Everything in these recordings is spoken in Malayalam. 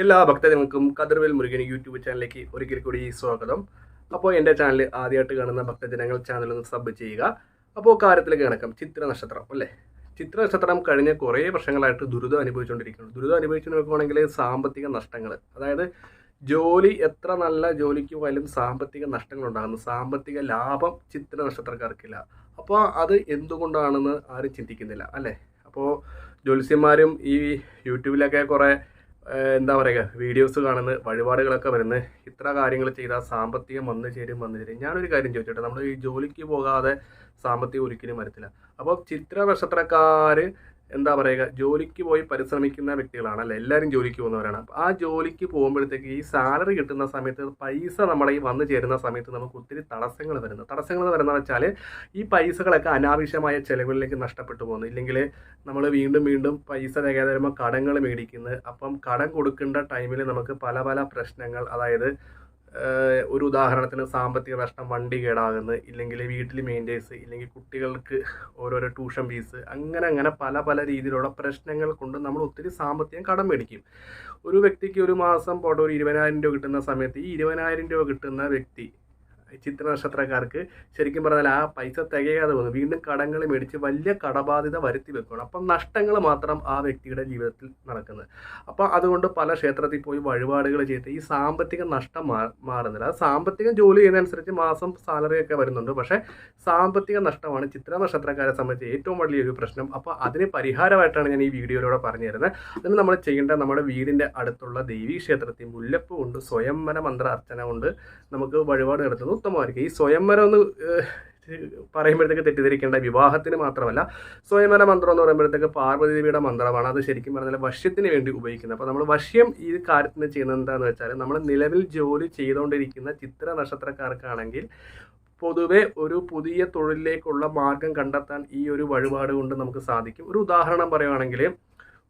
എല്ലാ ഭക്തജനങ്ങൾക്കും കതിർവേൽ മുരുകൻ യൂട്യൂബ് ചാനലിലേക്ക് ഒരിക്കൽ കൂടി സ്വാഗതം. അപ്പോൾ എൻ്റെ ചാനൽ ആദ്യമായിട്ട് കാണുന്ന ഭക്തജനങ്ങൾ ചാനലൊന്ന് സബ് ചെയ്യുക. അപ്പോൾ കാര്യത്തിലേക്ക് കിടക്കാം. ചിത്ര നക്ഷത്രം അല്ലേ, ചിത്ര നക്ഷത്രം കഴിഞ്ഞ കുറേ വർഷങ്ങളായിട്ട് ദുരിതം അനുഭവിച്ചുകൊണ്ടിരിക്കുന്നു. ദുരിതം അനുഭവിച്ചു നോക്കുകയാണെങ്കിൽ സാമ്പത്തിക നഷ്ടങ്ങൾ, അതായത് ജോലി എത്ര നല്ല ജോലിക്ക് പോയാലും സാമ്പത്തിക നഷ്ടങ്ങൾ ഉണ്ടാകുന്നു. സാമ്പത്തിക ലാഭം ചിത്ര നക്ഷത്രക്കാർക്കില്ല. അപ്പോൾ അത് എന്തുകൊണ്ടാണെന്ന് ആരും ചിന്തിക്കുന്നില്ല അല്ലേ. അപ്പോൾ ജ്യോത്സ്യന്മാരും ഈ യൂട്യൂബിലൊക്കെ കുറേ എന്താ പറയുക വീഡിയോസ് കാണുന്ന വഴിപാടുകളൊക്കെ വരുന്നത് ഇത്ര കാര്യങ്ങൾ ചെയ്താൽ സാമ്പത്തികം വന്നു ചേരും. ഞാനൊരു കാര്യം ചോദിച്ചോട്ടെ, നമ്മൾ ഈ ജോലിക്ക് പോകാതെ സാമ്പത്തികം ഒരിക്കലും വരത്തില്ല. അപ്പോൾ ചിത്ര നക്ഷത്രക്കാർ എന്താ പറയുക ജോലിക്ക് പോയി പരിശ്രമിക്കുന്ന വ്യക്തികളാണ് അല്ലേ, എല്ലാവരും ജോലിക്ക് പോകുന്നവരാണ്. അപ്പോൾ ആ ജോലിക്ക് പോകുമ്പോഴത്തേക്ക് ഈ സാലറി കിട്ടുന്ന സമയത്ത് പൈസ നമ്മളെ ഈ വന്നു ചേരുന്ന സമയത്ത് നമുക്ക് ഒത്തിരി തടസ്സങ്ങൾ വരുന്നത് വെച്ചാൽ ഈ പൈസകളൊക്കെ അനാവശ്യമായ ചിലവുകളിലേക്ക് നഷ്ടപ്പെട്ടു പോകുന്നു. ഇല്ലെങ്കിൽ നമ്മൾ വീണ്ടും പൈസ തികയാതെ വരുമ്പോൾ കടങ്ങൾ മേടിക്കുന്നത്. അപ്പം കടം കൊടുക്കേണ്ട ടൈമിൽ നമുക്ക് പല പല പ്രശ്നങ്ങൾ, അതായത് ഒരു ഉദാഹരണത്തിന് സാമ്പത്തിക നഷ്ടം, വണ്ടി കേടാകുന്നത്, ഇല്ലെങ്കിൽ വീട്ടിൽ മെയിൻ്റെനൻസ്, ഇല്ലെങ്കിൽ കുട്ടികൾക്ക് ഓരോരോ ട്യൂഷൻ ഫീസ്, അങ്ങനെ പല പല രീതിയിലുള്ള പ്രശ്നങ്ങൾ കൊണ്ട് നമ്മൾ ഒത്തിരി സാമ്പത്തികം കടം മേടിക്കും. ഒരു വ്യക്തിക്ക് ഒരു മാസം പോട്ടെ ഒരു 20,000 രൂപ കിട്ടുന്ന സമയത്ത് ഈ 20,000 രൂപ കിട്ടുന്ന വ്യക്തി ചിത്ര നക്ഷത്രക്കാർക്ക് ശരിക്കും പറഞ്ഞാൽ ആ പൈസ തികയാതെ വന്നു വീണ്ടും കടങ്ങൾ മേടിച്ച് വലിയ കടബാധ്യത വരുത്തി വെക്കണം. അപ്പം നഷ്ടങ്ങൾ മാത്രം ആ വ്യക്തിയുടെ ജീവിതത്തിൽ നടക്കുന്നത്. അപ്പോൾ അതുകൊണ്ട് പല ക്ഷേത്രത്തിൽ പോയി വഴിപാടുകൾ ചെയ്ത് ഈ സാമ്പത്തിക നഷ്ടം മാറുന്നില്ല. അത് സാമ്പത്തികം ജോലി ചെയ്യുന്നതനുസരിച്ച് മാസം സാലറി ഒക്കെ വരുന്നുണ്ട്, പക്ഷേ സാമ്പത്തിക നഷ്ടമാണ് ചിത്ര നക്ഷത്രക്കാരെ സംബന്ധിച്ച് ഏറ്റവും വലിയൊരു പ്രശ്നം. അപ്പോൾ അതിന് പരിഹാരമായിട്ടാണ് ഞാൻ ഈ വീഡിയോയിലൂടെ പറഞ്ഞു തരുന്നത്. അതിന് നമ്മൾ ചെയ്യേണ്ട നമ്മുടെ വീടിൻ്റെ അടുത്തുള്ള ദേവീ ക്ഷേത്രത്തിൽ മുല്ലപ്പ് കൊണ്ട് സ്വയംവര മന്ത്ര അർച്ചന കൊണ്ട് നമുക്ക് വഴിപാട് നടത്തുന്നു ഉത്തമമായിരിക്കും. ഈ സ്വയംവരം എന്ന് പറയുമ്പോഴത്തേക്ക് തെറ്റിദ്ധരിക്കേണ്ട വിവാഹത്തിന് മാത്രമല്ല, സ്വയംവര മന്ത്രം എന്ന് പറയുമ്പോഴത്തേക്ക് പാർവതി ദേവിയുടെ മന്ത്രമാണ്. അത് ശരിക്കും പറഞ്ഞാൽ വശ്യത്തിന് വേണ്ടി ഉപയോഗിക്കുന്നത്. അപ്പോൾ നമ്മൾ വശ്യം ഈ കാര്യത്തിന് ചെയ്യുന്നത് എന്താണെന്ന് വെച്ചാൽ, നമ്മൾ നിലവിൽ ജോലി ചെയ്തുകൊണ്ടിരിക്കുന്ന ചിത്ര നക്ഷത്രക്കാർക്കാണെങ്കിൽ പൊതുവെ ഒരു പുതിയ തൊഴിലിലേക്കുള്ള മാർഗം കണ്ടെത്താൻ ഈ ഒരു വഴിപാട് കൊണ്ട് നമുക്ക് സാധിക്കും. ഒരു ഉദാഹരണം പറയുകയാണെങ്കിൽ,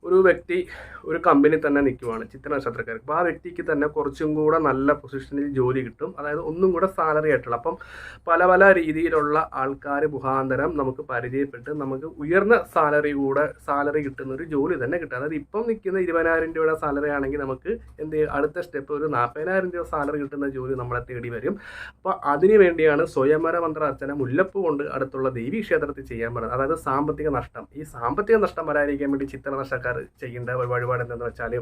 ഒരു വ്യക്തി ഒരു കമ്പനി തന്നെ നിൽക്കുവാണ് ചിത്ര നക്ഷത്രക്കാർക്ക്. അപ്പോൾ ആ വ്യക്തിക്ക് തന്നെ കുറച്ചും കൂടെ നല്ല പൊസിഷനിൽ ജോലി കിട്ടും, അതായത് ഒന്നും കൂടെ സാലറി ആയിട്ടുള്ള. അപ്പം പല പല രീതിയിലുള്ള ആൾക്കാർ മുഖാന്തരം നമുക്ക് പരിചയപ്പെട്ട് നമുക്ക് ഉയർന്ന സാലറി കിട്ടുന്ന ഒരു ജോലി തന്നെ കിട്ടും. അതായത് ഇപ്പം നിൽക്കുന്ന 20,000 രൂപയുടെ സാലറി ആണെങ്കിൽ നമുക്ക് അടുത്ത സ്റ്റെപ്പ് ഒരു 40,000 രൂപ സാലറി കിട്ടുന്ന ജോലി നമ്മളെ തേടി വരും. അപ്പോൾ അതിനു വേണ്ടിയാണ് സ്വയംവര മന്ത്ര അർച്ചന മുല്ലപ്പ് കൊണ്ട് അടുത്തുള്ള ദേവീ ക്ഷേത്രത്തിൽ ചെയ്യാൻ പറയുന്നത്. അതായത് സാമ്പത്തിക നഷ്ടം, ഈ സാമ്പത്തിക നഷ്ടം വരാതിരിക്കാൻ വേണ്ടി ചിത്ര നക്ഷത്രക്കാർ ചെയ്യേണ്ട ഒരു വഴിപാട് എന്താണെന്ന് വെച്ചാൽ,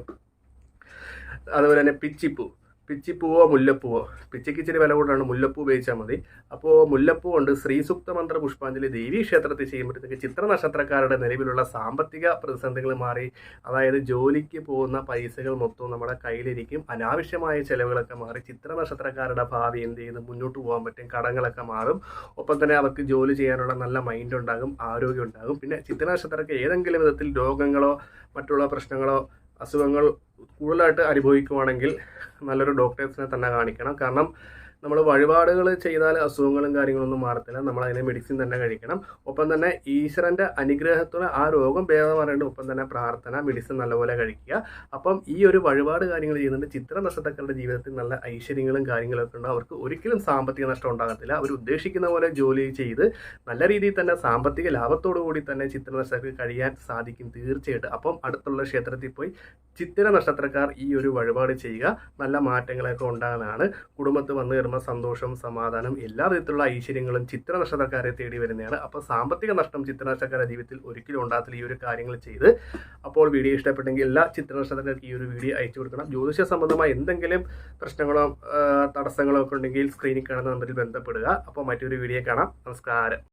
അതുപോലെ തന്നെ പിച്ചിപ്പൂവോ മുല്ലപ്പൂവോ, പിച്ചിക്ക് ഇച്ചിരി വില കൂടുതലാണ്, മുല്ലപ്പൂ ഉപയോഗിച്ചാൽ മതി. അപ്പോൾ മുല്ലപ്പൂ കൊണ്ട് ശ്രീസൂക്ത മന്ത്ര പുഷ്പാഞ്ജലി ദേവീ ക്ഷേത്രത്തിൽ ചെയ്യുമ്പോഴത്തേക്ക് ചിത്ര നക്ഷത്രക്കാരുടെ നിലവിലുള്ള സാമ്പത്തിക പ്രതിസന്ധികൾ മാറി, അതായത് ജോലിക്ക് പോകുന്ന പൈസകൾ മൊത്തം നമ്മുടെ കയ്യിലിരിക്കും, അനാവശ്യമായ ചിലവുകളൊക്കെ മാറി ചിത്ര നക്ഷത്രക്കാരുടെ ഭാവി എന്ത് ചെയ്യുന്നു മുന്നോട്ട് പോകാൻ പറ്റും, കടങ്ങളൊക്കെ മാറും. ഒപ്പം തന്നെ അവർക്ക് ജോലി ചെയ്യാനുള്ള നല്ല മൈൻഡ് ഉണ്ടാകും, ആരോഗ്യം ഉണ്ടാകും. പിന്നെ ചിത്ര നക്ഷത്രക്കാർക്ക് ഏതെങ്കിലും വിധത്തിൽ രോഗങ്ങളോ മറ്റുള്ള പ്രശ്നങ്ങളോ അസുഖങ്ങൾ കൂടുതലായിട്ട് അനുഭവിക്കുവാണെങ്കിൽ നല്ലൊരു ഡോക്ടേഴ്സിനെ തന്നെ കാണിക്കണം. കാരണം നമ്മൾ വഴിപാടുകൾ ചെയ്താൽ അസുഖങ്ങളും കാര്യങ്ങളൊന്നും മാറത്തില്ല, നമ്മൾ അതിനെ മെഡിസിൻ തന്നെ കഴിക്കണം. ഒപ്പം തന്നെ ഈശ്വരൻ്റെ അനുഗ്രഹത്തോടെ ആ രോഗം ഭേദമാറേണ്ട. ഒപ്പം തന്നെ പ്രാർത്ഥന, മെഡിസിൻ നല്ലപോലെ കഴിക്കുക. അപ്പം ഈ ഒരു വഴിപാട് കാര്യങ്ങൾ ചെയ്യുന്നുണ്ട് ചിത്ര നക്ഷത്രക്കാരുടെ ജീവിതത്തിൽ നല്ല ഐശ്വര്യങ്ങളും കാര്യങ്ങളൊക്കെ ഉണ്ട്. അവർക്ക് ഒരിക്കലും സാമ്പത്തിക നഷ്ടം ഉണ്ടാകത്തില്ല. അവർ ഉദ്ദേശിക്കുന്ന പോലെ ജോലി ചെയ്ത് നല്ല രീതിയിൽ തന്നെ സാമ്പത്തിക ലാഭത്തോടു കൂടി തന്നെ ചിത്ര നക്ഷത്രത്തിൽ കഴിയാൻ സാധിക്കും തീർച്ചയായിട്ടും. അപ്പം അടുത്തുള്ള ക്ഷേത്രത്തിൽ പോയി ചിത്ര നക്ഷത്രക്കാർ ഈ ഒരു വഴിപാട് ചെയ്യുക. നല്ല മാറ്റങ്ങളൊക്കെ ഉണ്ടാകുന്നതാണ്. കുടുംബത്തിൽ വന്നു കയറുമ്പോൾ സന്തോഷം, സമാധാനം, എല്ലാ വിധത്തിലുള്ള ഐശ്വര്യങ്ങളും ചിത്ര നക്ഷത്രക്കാരെ തേടി വരുന്നതാണ്. അപ്പോൾ സാമ്പത്തിക നഷ്ടം ചിത്ര നക്ഷത്രക്കാരുടെ ജീവിതത്തിൽ ഒരിക്കലും ഉണ്ടാകത്തില്ല ഈ ഒരു കാര്യങ്ങൾ ചെയ്ത്. അപ്പോൾ വീഡിയോ ഇഷ്ടപ്പെട്ടെങ്കിൽ എല്ലാ ചിത്ര നക്ഷത്രക്കാർക്ക് ഈ ഒരു വീഡിയോ അയച്ചു കൊടുക്കണം. ജ്യോതിഷ സംബന്ധമായ എന്തെങ്കിലും പ്രശ്നങ്ങളോ തടസ്സങ്ങളോ ഒക്കെ ഉണ്ടെങ്കിൽ സ്ക്രീനിൽ കാണുന്ന നമ്പറിൽ ബന്ധപ്പെടുക. അപ്പോൾ മറ്റൊരു വീഡിയോ കാണാം. നമസ്കാരം.